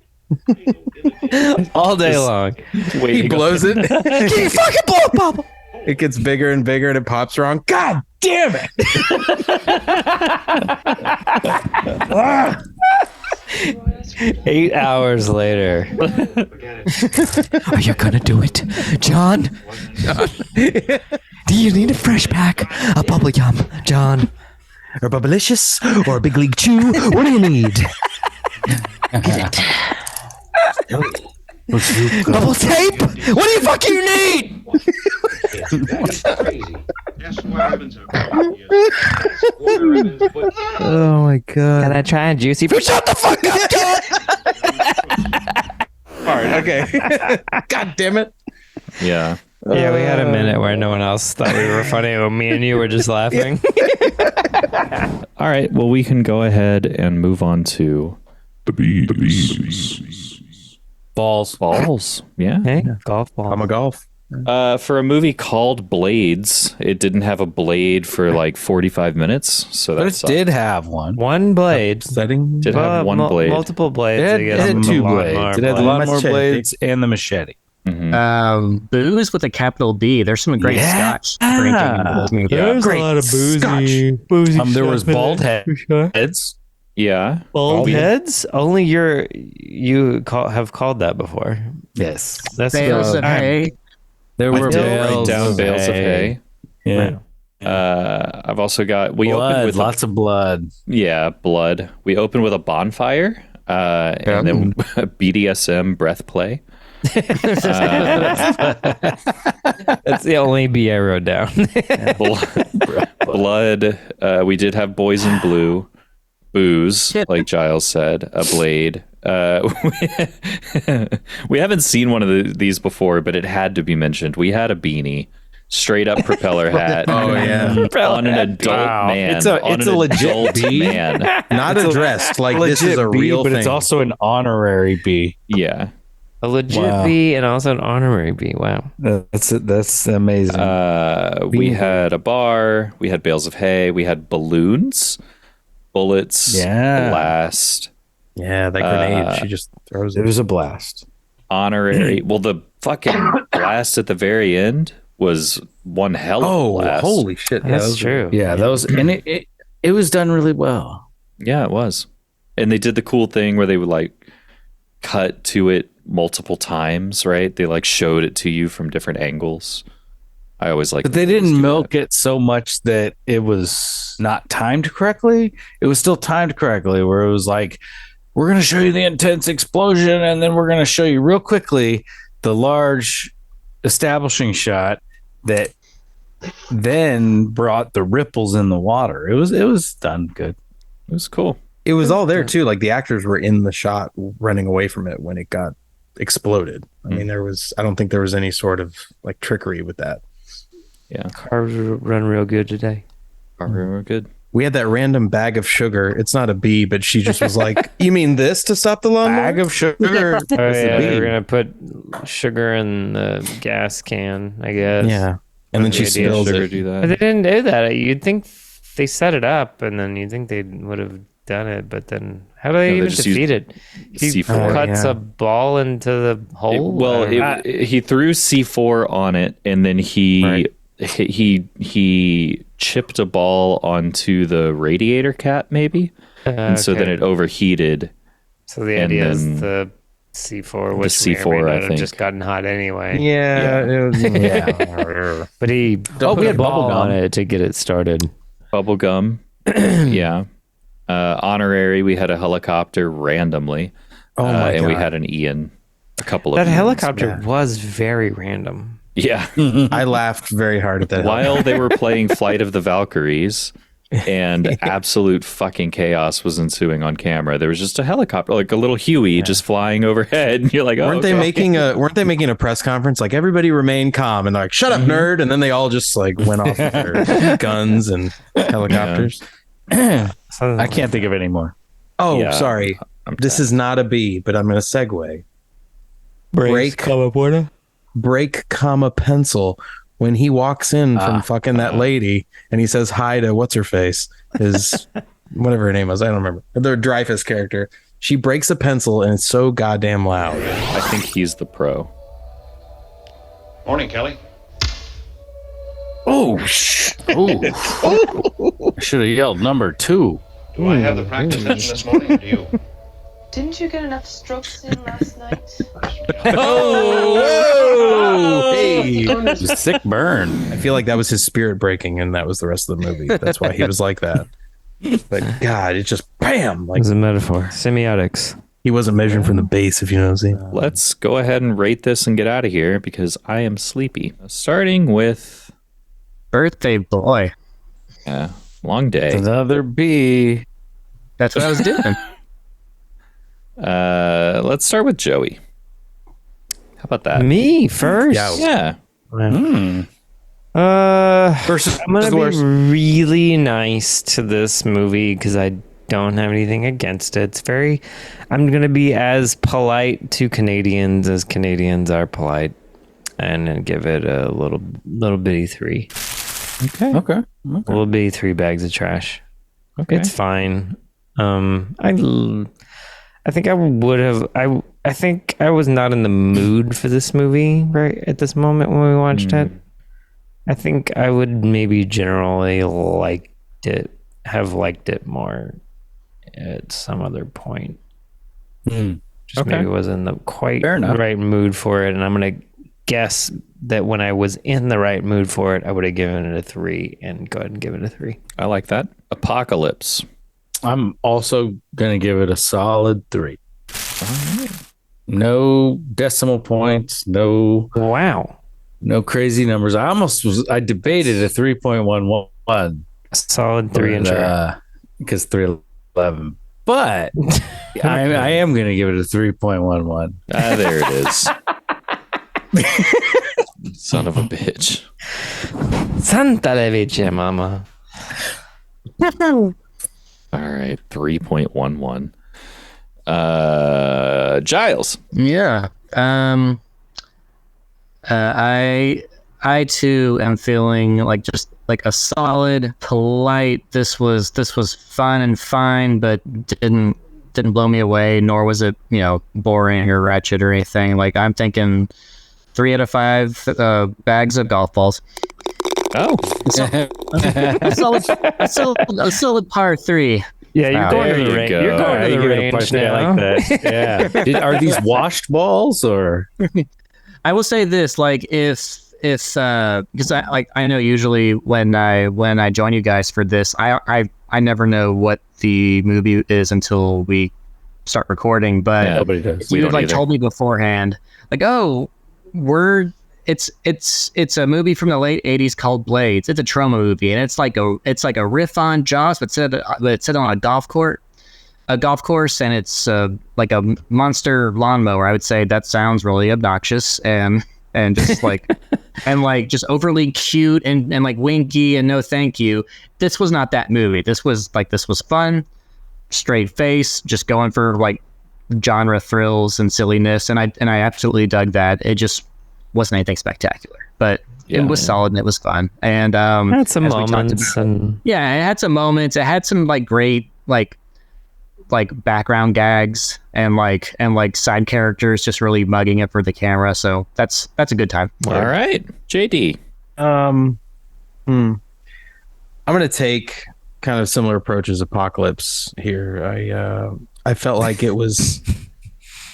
All day long. He blows it. Can you fucking blow a bubble? It gets bigger and bigger, and it pops wrong. God damn it! Ah! 8 hours later. Are you gonna do it, John? Do you need a fresh pack of bubble gum, John? Or Bubblicious? Or a Big League Chew? What do you need? Bubble tape? What do you fucking need? That's crazy. That's why ribbons are Oh my god. Can I try a juicy fruit? Shut the fuck up, John! All right, okay. God damn it. Yeah. Yeah, we had a minute where no one else thought we were funny. When me and you were just laughing. All right. Well, we can go ahead and move on to the bees. Balls. Balls. Yeah. Hey, golf ball. I'm a golf. For a movie called Blades, it didn't have a blade for like 45 minutes. So But that it did have one. One blade. Setting. Did have one blade. Multiple blades. It I guess. had two Lawnmower blades. It had the blade. lawnmower Machete. blades and the machete. Booze with a capital B. There's some great scotch drinking in this movie. There's a lot of boozy. There was bald heads. Yeah. Bald heads? Only you have called that before. Yes. That's Bales of hay. There I were did write bales down of bales of hay. Yeah. I've also got opened Blood, with lots of blood. blood. We opened with a bonfire, and then BDSM breath play. That's the only B I wrote down. Blood. We did have boys in blue. Booze, like Giles said, a blade. We haven't seen one of these before, but it had to be mentioned. We had a beanie, straight up propeller hat. Oh yeah, on an adult man. It's a legit adult bee. man. not addressed like this Legit is a B, real but thing. it's also an honorary B. Yeah. A legit Wow. B and also an honorary B. Wow. That's amazing. We had a bar. We had bales of hay. We had balloons, bullets, Yeah. blast, yeah, that grenade. She just throws It it. was a blast. honorary. Well, the fucking blast at the very end was one hell of a Oh, blast. holy shit! Yeah, That's those true. Yeah, those and it was done really well. Yeah, it was. And they did the cool thing where they would like cut to it multiple times, right? They like showed it to you from different angles. I always like, But they didn't milk it so much that it was not timed correctly. It was still timed correctly, where it was like, we're going to show you the intense explosion, and then we're going to show you real quickly the large establishing shot that then brought the ripples in the water. It was done good. It was cool. It was all there too. Like the actors were in the shot, running away from it when it got exploded. I mean, I don't think there was any sort of like trickery with that. Yeah, Cars run real good today. we're good. We had that random bag of sugar. It's not a bee, but she just was like, "You mean this to stop the lawnmower?" Bag of sugar. Oh yeah, they're gonna put sugar in the gas can, I guess. Yeah, and then she Good idea. spills Sugar it. do But that. they didn't do that. You'd think they set it up, and then you'd think they would have done it. But then, how do they No, they even just defeat it? He C4. cuts yeah. a ball into the hole. Well, Or- he threw C4 on it, and then he chipped a ball onto the radiator cap, maybe, and so then okay. it overheated. So the and idea is then the C4, which C4, may or may I not have think. just gotten hot anyway. Yeah, it was, yeah. But he we had ball bubble on gum. it to get it started. Bubble gum, yeah. Honorary, we had a helicopter randomly, Oh my and we God. had an Ian. A couple of That Ians. helicopter was very random. Yeah. I laughed very hard at that. While they were playing Flight of the Valkyries, and absolute fucking chaos was ensuing on camera. There was just a helicopter, like a little Huey, just flying overhead, and you're like, "Oh, Weren't they making a press conference like everybody remain calm and like shut up nerd, and then they all just like went off with their guns and helicopters. I can't think of any more. Oh, Yeah, sorry. I'm This is not a B, but I'm going to segue. Break, comma, pencil. When he walks in from fucking that lady and he says hi to what's her face, his whatever her name was, I don't remember. The Dreyfus character. She breaks a pencil and it's so goddamn loud. I think he's the pro. Morning, Kelly. Oh, I should have yelled number 2. Do I have the practice session this morning, or do you? Didn't you get enough strokes in last night? Oh, hey. It was a sick burn. I feel like that was his spirit breaking and that was the rest of the movie. That's why he was like that. But God, it just bam! It Like was a metaphor. Semiotics. he wasn't measuring from the base, if you know what I'm saying. Let's go ahead and rate this and get out of here because I am sleepy. Starting with Birthday boy. long day. Another B. That's what I was doing. Let's start with Joey. How about that? Me first. Yeah. Versus I'm gonna be worst. really nice to this movie because I don't have anything against it. I'm gonna be as polite to Canadians as Canadians are polite. and then give it a little bitty 3. Okay. A little bitty 3 bags of trash. Okay. It's fine. I think I would have. I think I was not in the mood for this movie right at this moment when we watched it. I think I would maybe generally have liked it more at some other point. Just maybe was in the quite right mood for it, and I'm gonna guess that when I was in the right mood for it, I would have given it a 3, and go ahead and give it a 3. I like that. Apocalypse. I'm also gonna give it a solid 3. All right. No decimal points. No crazy numbers. I debated a 3.11. Solid 3 and because 311. But I am gonna give it a 3.11. There it is. Son of a bitch. Santa leviche, mama. All right, 3.11. Giles. Yeah. I too am feeling like just like a solid, polite. This was fun and fine, but didn't blow me away. Nor was it boring or wretched or anything. Like I'm thinking 3 out of 5 bags of golf balls. Oh, a solid par 3. Yeah, you're going to the range. You're going to the range now. Like that. Yeah. Are these washed balls or? I will say this: like if because I know usually when I join you guys for this, I never know what the movie is until we start recording. But nobody does. You told me beforehand, like, oh, it's a movie from the late 80s called Blades. It's a Troma movie, and it's like a riff on Jaws, but set on a golf course, and it's like a monster lawnmower. I would say that sounds really obnoxious and just like and like just overly cute and like winky and no thank you. This was not that movie. This was fun, straight face, just going for like genre thrills and silliness, and I absolutely dug that. It just wasn't anything spectacular, but it was solid and it was fun. And had some moments, it had some moments. It had some like great like background gags and like side characters just really mugging it for the camera. So that's a good time. All right, JD. I'm gonna take kind of similar approach as Apocalypse here. I felt like it was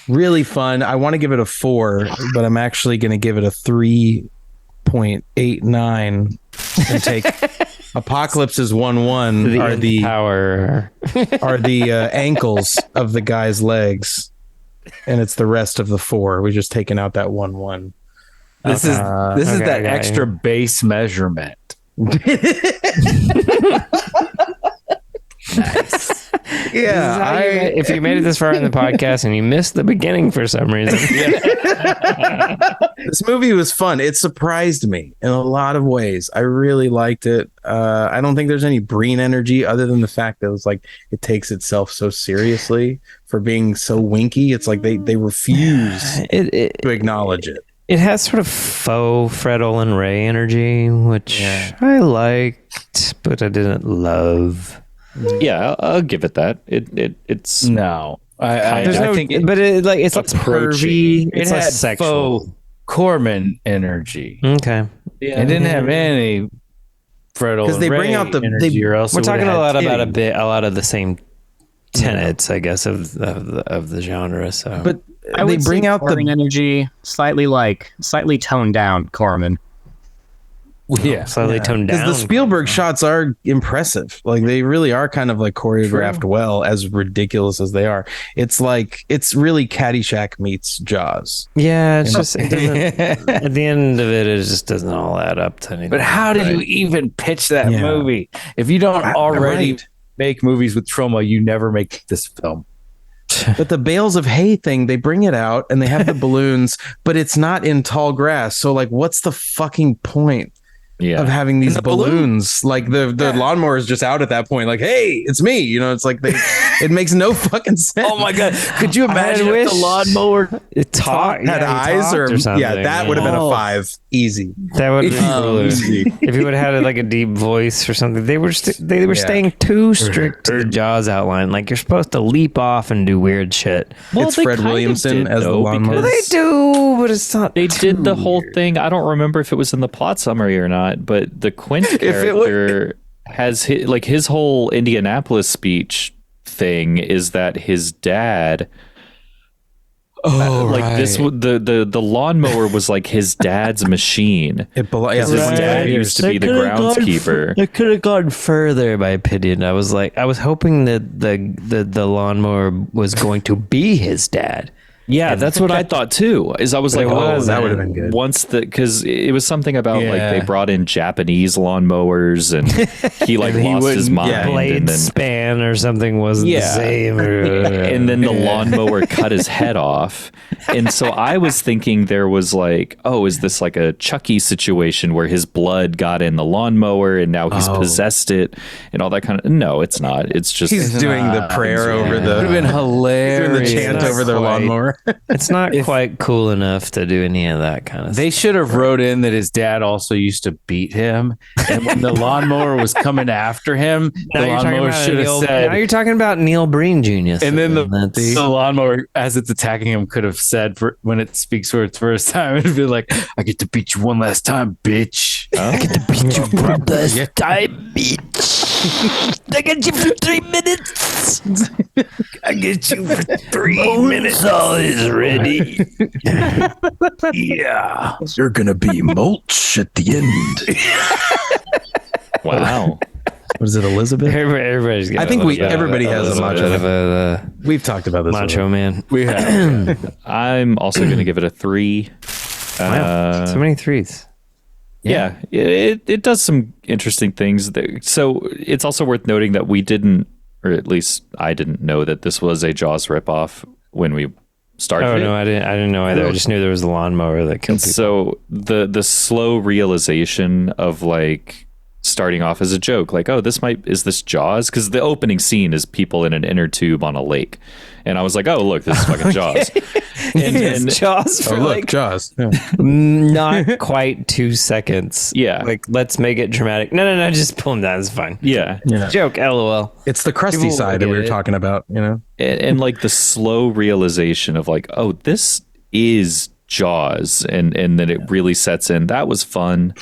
really fun. I want to give it a 4, but I'm actually going to give it a 3.89 and take Apocalypse's 1-1 are the ankles of the guy's legs, and it's the rest of the 4. We're just taking out that 1-1. This is that extra base measurement. Nice. Yeah, if you made it this far in the podcast and you missed the beginning for some reason. This movie was fun. It surprised me in a lot of ways. I really liked it. I don't think there's any Breen energy other than the fact that it was like it takes itself so seriously for being so winky. It's like they refuse to acknowledge it. It has sort of faux Fred Olin Ray energy, which I liked, but I didn't love. Yeah, I'll give it that. It's no. I think it's like pervy. It's like had sexual. Faux Corman energy. Okay. Yeah. It didn't have any Fred Olin Ray they bring out energy, or else we're talking a lot titty. about a lot of the same tenets, I guess, of the genre. So, but they bring out the energy slightly toned down. Corman. Slightly toned down. Because the Spielberg shots are impressive. Like they really are kind of like choreographed well, as ridiculous as they are. It's like it's really Caddyshack meets Jaws. Yeah, it's just at the end of it, it just doesn't all add up to anything. But how did you even pitch that movie if you don't already make movies with Troma? You never make this film. But the bales of hay thing, they bring it out and they have the balloons, but it's not in tall grass. So like, what's the fucking point? of having these And the balloons. Like the lawnmower is just out at that point. Like, hey, it's me. You know, it's like it makes no fucking sense. Oh my god! Could you imagine if the lawnmower It talked, had eyes or something? yeah, that would have been a 5 easy. That would be cooler. easy. If he would have had like a deep voice or something. They were staying too strict to the Jaws outline. Like you're supposed to leap off and do weird shit. Well, It's they Fred kind of Williamson did, as the though, lawnmower. because They do, but it's not. They did the whole thing. I don't remember if it was in the plot summary or not, but the Quint character has his whole Indianapolis speech thing is that his dad. The lawnmower was like his dad's machine. His His dad used to be the groundskeeper. It could have gone further, in my opinion. I was hoping that the lawnmower was going to be his dad. Yeah, that's what I thought too. Is I was like, that would have been good. Once because it was something about like they brought in Japanese lawnmowers and he like lost his mind Blade and then span or something wasn't the same. and then the lawnmower cut his head off. And so I was thinking there was like, oh, is this like a Chucky situation where his blood got in the lawnmower and now he's possessed it and all that kind of. No, it's not. It's just He's doing the prayer over the. Would have been hilarious. Doing the chant over their lawnmower. It's not quite cool enough to do any of that kind of They should have wrote in that his dad also used to beat him, and when the lawnmower was coming after him, the lawnmower should have said. Now you're talking about Neil Breen Jr. And then the lawnmower, as it's attacking him, could have said when it speaks for its first time, it'd be like, "I get to beat you one last time, bitch. I get to beat you one last time, bitch. I get you for 3 minutes. I get you for 3 minutes. All is ready. Yeah, You're gonna be mulch at the end." wow. What is it, Elizabeth? Everybody's got I think everybody has a macho. We've talked about this. Macho man. we have. I'm also going to give it a 3. Wow. So many 3s. Yeah, it does some interesting things. So it's also worth noting that we didn't, or at least I didn't know that this was a Jaws ripoff when we started. Oh no, I didn't know either. I just knew there was a lawnmower that killed people. So the slow realization of like starting off as a joke, like, oh, is this Jaws? Because the opening scene is people in an inner tube on a lake, and I was like, oh, look, this is fucking Jaws. and Jaws for look, Jaws. Yeah. not quite 2 seconds. Yeah. Like, let's make it dramatic. No, just pull him down. It's fine. Yeah. Joke, LOL. It's the crusty People side that we get were it. talking about, you know? And like the slow realization of like, oh, this is Jaws, and then it really sets in. That was fun.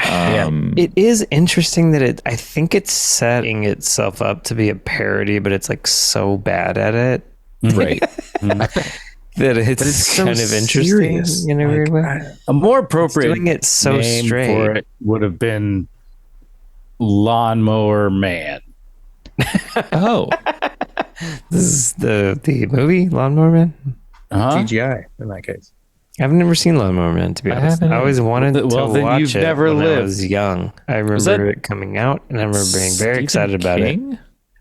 It is interesting that I think it's setting itself up to be a parody, but it's like so bad at it. Right. That it's so kind of interesting serious. in a weird way. A more appropriate Doing it so name straight. for it would have been Lawnmower Man. Oh. This is the movie Lawnmower Man. CGI in that case. I've never seen Lawnmower Man, to be honest. I always wanted to then watch you've it never when I lived. was young. I remember it coming out, and I remember being very excited about it.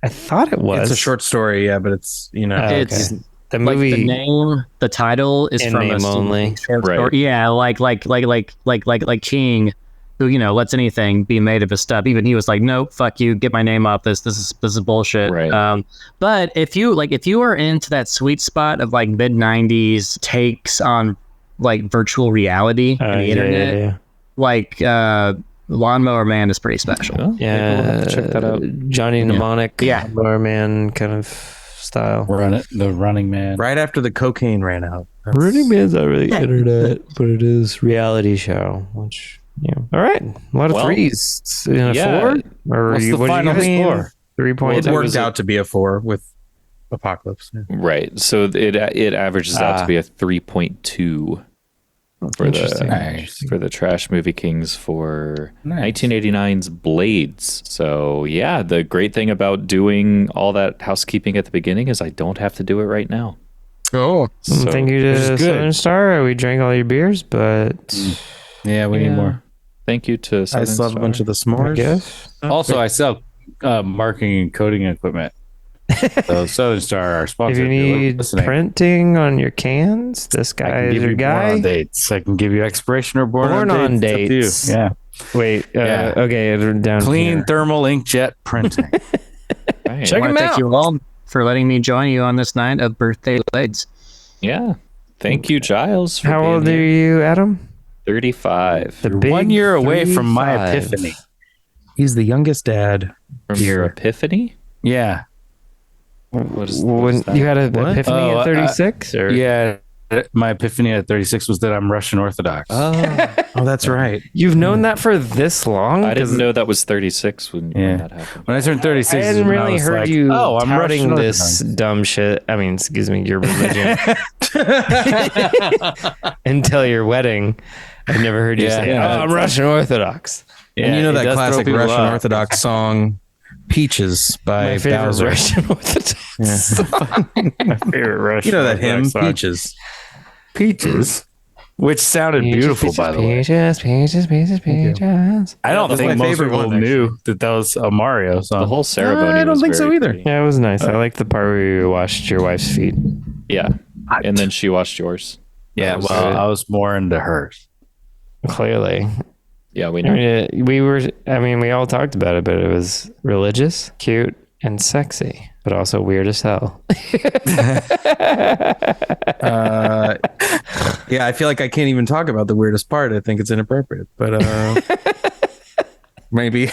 I thought it was. It's a short story, yeah, but it's, you know. It's the like movie. the name, the title is in from name a only. short Right. story. Yeah, like King, who, you know, lets anything be made of his stuff. Even he was like, nope, fuck you, get my name off this. This is bullshit. Right. But if you are into that sweet spot of like mid '90s takes on like virtual reality and the internet, like Lawnmower Man is pretty special. Well, maybe we'll have to check that out. Johnny Mnemonic, Yeah. Lawnmower Man kind of style. The Running Man. Right after the cocaine ran out. Running Man's not really internet, but it is reality show. Which, yeah. All right, a lot of 3s. In a 4? Or What's the what final did you score? 3 points. It worked out to be a 4 with Apocalypse. Yeah. Right. So it averages out to be a 3.2 for the Trash Movie Kings for 1989's Blades. So yeah, the great thing about doing all that housekeeping at the beginning is I don't have to do it right now. Oh, So, Thank you to Southern Star. We drank all your beers, but Yeah, we need more. Thank you to I Southern still have a Star. bunch of the I s'mores. guess. Also, I sell marking and coding equipment. So Southern Star, our If sponsor. you you're need listening, printing on your cans, this I guy can is give your you born guy. on dates. I can give you expiration or born Born on on dates. It's up to you. dates. Yeah. Wait. Yeah. Okay. Down Clean here. thermal inkjet printing. Right. Check I him want to thank out. you all for letting me join you on this night of birthday legs. Yeah. Thank you, Giles. For How being old are here. you, Adam? 35. The You're big 1 year away from my 35. epiphany. He's the youngest dad. From your epiphany? Yeah. What is When that? you had an What? epiphany Oh, at 36? or Yeah. My epiphany at 36 was that I'm Russian Orthodox. Oh, that's right. You've known that for this long? I didn't 'Cause know that was 36 when Yeah. that happened. When I turned 36, I is hadn't when really was heard like, you I'm touting Russian this Orthodox. dumb shit. I mean, excuse me, your religion until your wedding. I've never heard you Yeah, say, yeah. "Oh, I'm Russian Orthodox." And you know it that does throw classic people Russian off. Orthodox song, Peaches by My favorite Bowser. Russian Orthodox. My favorite Russian. You know that hymn, Orthodox song. Peaches. Peaches, which sounded beautiful, by the way. Peaches. I don't That's think my most favorite people one, knew that was a Mario song. The whole ceremony I don't was think so very either. pretty. Yeah, it was nice. I like the part where you washed your wife's feet. Yeah. And then she washed yours. Yeah, That was well, good. I was more into hers. Clearly, Yeah, we I know. mean, we were. I mean, we all talked about it, but it was religious, cute, and sexy, but also weird as hell. Yeah, I feel like I can't even talk about the weirdest part. I think it's inappropriate, but maybe.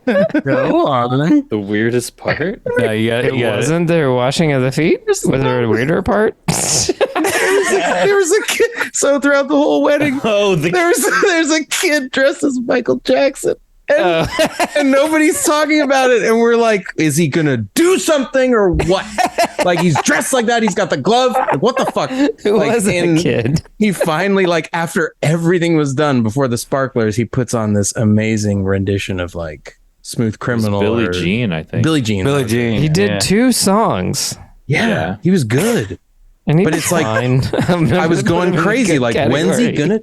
Go on. The weirdest part? No, you got It wasn't there washing of the feet? Was there a weirder part? There was a kid. So throughout the whole wedding, there's a kid dressed as Michael Jackson. And nobody's talking about it. And we're like, is he going to do something or what? Like, he's dressed like that. He's got the glove. Like, what the fuck? Who Like, was and a kid? He finally, like, after everything was done before the sparklers, he puts on this amazing rendition of like Smooth Criminal. Billie or- Jean, I think. Billie Jean. Billie Jean. He did yeah. 2 songs. Yeah, he was good. And he But was it's like, fine. I was going crazy. Like, when's he gonna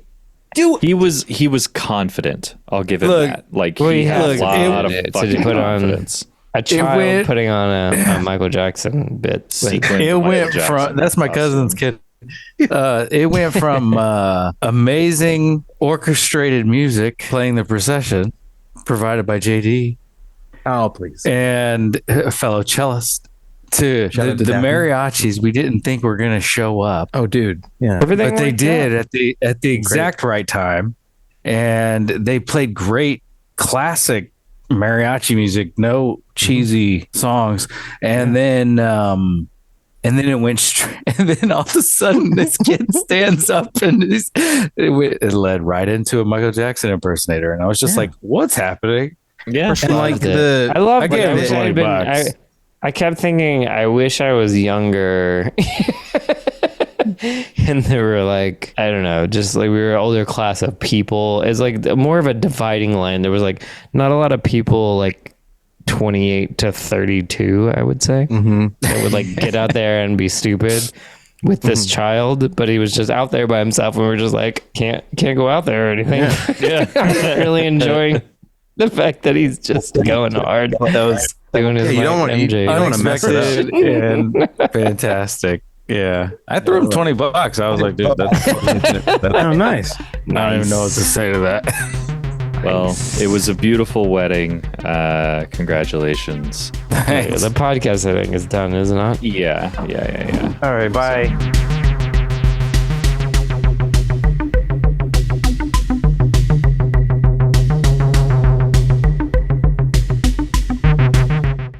do it? He was confident. I'll give him Look, that. Like well, he he had had a lot of to fucking put on- confidence. A child went- putting on a Michael Jackson bit. Sequin It Michael went Jackson from that's my cousin's costume. kid. It went from amazing orchestrated music playing the procession, provided by JD Oh, please. and a fellow cellist, to Shout the out to Daphne. mariachis we didn't think were going to show up, Oh, dude. Yeah. Everything but they worked did out. at the exact right time, and they played great classic mariachi music, no cheesy songs, and then it went straight, and then all of a sudden this kid stands up and it led right into a Michael Jackson impersonator, and I was just like, what's happening? Yeah. And like Loved it. the, I loved I it. gave I it wish I had 20 been. bucks. I kept thinking, I wish I was younger. And there were like, I don't know, just like we were an older class of people. It's like more of a dividing line. There was like not a lot of people like 28 to 32, I would say, that would like get out there and be stupid with this child, but he was just out there by himself, and we were just like, can't go out there or anything. I'm really enjoying the fact that he's just going hard. Doing his you don't Mike want- you MJ. don't wanna mess it up. Unexpected and fantastic. Yeah, I threw him $20. I was like, dude, that's oh, nice. I don't even know what to say to that. Well, it was a beautiful wedding. Congratulations. The podcast, I think, is done, is it not? Yeah. All right, bye.